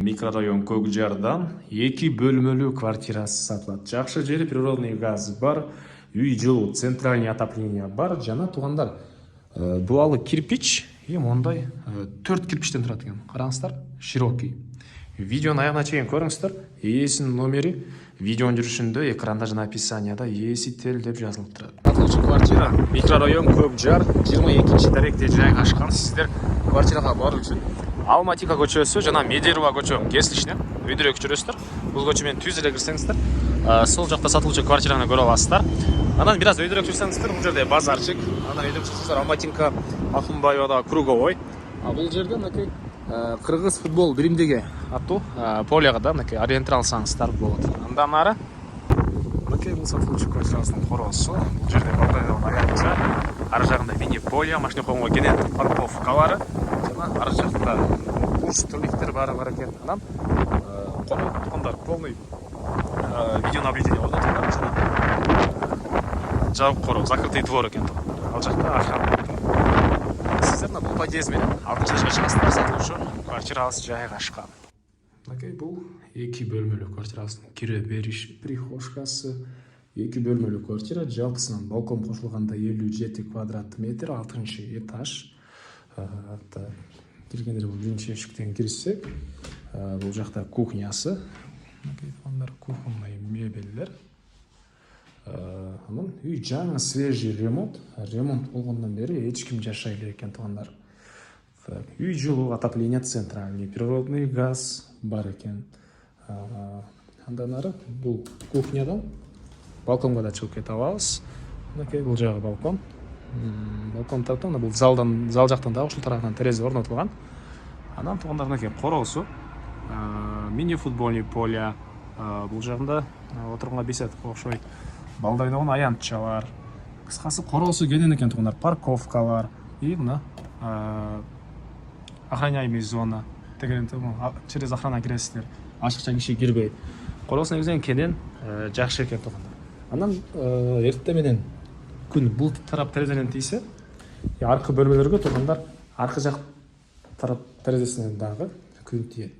Микрорайон Көкжардан 2 бөлмөлүү квартирасы сатылат. Жакшы жери, природный газ бар, үй жылуу, центральный отопление бар. Жана туугандар, дуалы кирпич, мондай 4 кирпичтен турат экен. Караңыздар, широкий. Видеону аягына чейин көрүңүздөр. Ээсинин номери видеонун жүрүшүндө, экранда жана описанияда ээси тел деп жазылып турат. Сатылчу квартира микрорайон Көкжар 22-даректе жайгашкан. Сиздер квартирага баруу үчүн Алматика көчөсү жана Медерова көчөнүн кесилишинен өйдөрөөк жүрөсүздөр. Бул көчө менен түз эле кирсеңиздер, сол жакта сатылчу квартираны көрө аласыздар. Анан бир аз өйдөрөөк жүрсөңүздөр, бул жерде базарчык. Анан өйдөрөөк жүрсөңүздөр, Алматинка Ахунбаевада круговой. Бул жерде мынакей Кыргыз футбол биримдиги аттуу полияга да мынакей ориентир алсаңыздар болот. Андан ары мынакей бул сатылчу квартирасынын короосу. Бул жерде балкондон аянча, ар жагында мини полия, машина койгонго кенен парковкалары. Ар жакта буш түрлүктөр бар экен. Анан туугандар полный видео наблюдение орнотулган жана жабык короо, закрытый двор экен. Ал жакта охрана. Сиздер бул подъезд менен 6-этажга чыгасыздар, сатылуучу квартирабыз жайгашкан. Мынакей бул 2 бөлмөлүү квартирабыздын кире бериш прихожкасы. 2 бөлмөлүү квартира, жалпысынан балкон кошулганда 57 квадрат метр, 6-этаж. Киргендер бул биринчи эшиктен кирсек, бул жакта кухнясы, кухонный мебелдер. Анан үй жаңы свежий ремонт болгондон бери эч ким жашай элек экен туугандар. Үй жылуу, отопление центральный, природный газ бар экен. Андан ары бул кухнядан балконго да чыгып кете алабыз. Мынакей бул жагы балкон. Балкон тараптан, бул зал жактан да ушул тарабынан терезе орнотулган. Анан туугандар мынакей короосу, мини футбольный поле, бул жагында отурганга беседка окшойт. Балдар ойногон аянтчалар. Кыскасы короосу кенен экен туугандар, парковкалар и мына охраняемый зона. Дегенде через охрана киресиздер. Ашыкча киши кирбейт. Короосу негизинен кенен жакшы экен туугандар. Анан эртең менен күн бул тарап терезеден тийсе, аркы бөлмөлөргө тургандар аркы жак тарап терезесинен дагы күн тиет.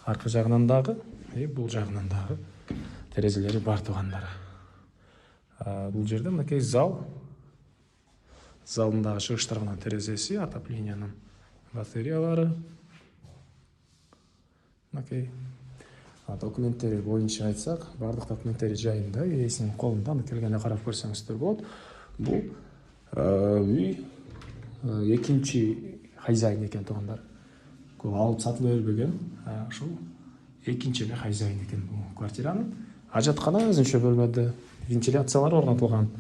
Аркы жагынан дагы, бул жагынан дагы терезелери бар туугандар. Бул жерде мынакей зал. Залдын дагы чыгыш тарабынан терезеси, отоплениянын батареялары. Мынакей документтери боюнча айтсак, бардык документтери жайында, ээсинин колунда, келгенде карап көрсөңүздөр болот. Бул үй экинчи хозяин экен туугандар. Көп алып сатылып бербеген, ушул экинчи эле хозяин экен бул квартиранын. Ажаткана өзүнчө бөлмөдө, вентиляциялар орнотулган.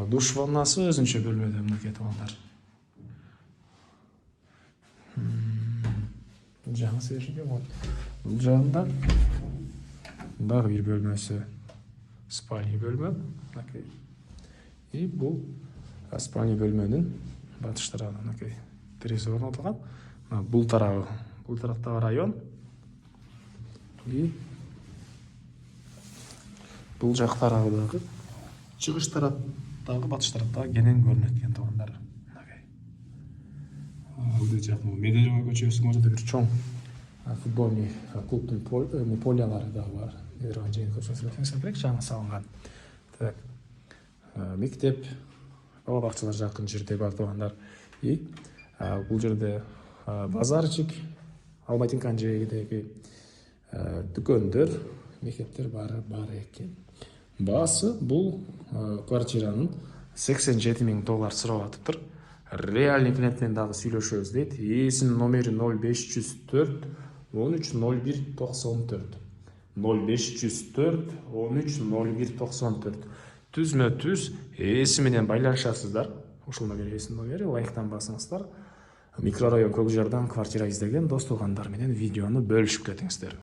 Душ ваннасы өзүнчө бөлмөдө мынакей туугандар. Жаңы свежий болот. Бул жагында дагы бир бөлмөсү, спальный бөлмө, мынакей. И бул спальный бөлмөнүн батыш тарабына мынакей терезе орнотулган. Бул тараптагы район. И бул жак тарабыдагы чыгыш тараптагы батыш тараптагы кенен көрүнөт экен туугандар. Бул жак Медерова көчөсү, может бир чоң футбольный клубдун полиялары да бар. Медерова көчөсү керек жаңы салынган. Так. Мектеп, бала бакчалар жакын жерде бар туугандар. И бул жерде базарчык, Алматинканын жээгидеги дүкөндөр, мектептер бар экен. Баасы бул квартиранын $87,000 сурап атыптыр. Реальный клиенттен дагы сүйлөшөбүз дейт. Ээсинин номери 0504 13 01 94. 0504 13 01 94. Түзмө-түз ээси менен байланышасыздар. Ушул ээсинин номери, лайктан басыңыздар. Микрорайон Көкжардан квартира издеген дос туугандар менен видеону бөлүшүп кетиңиздер.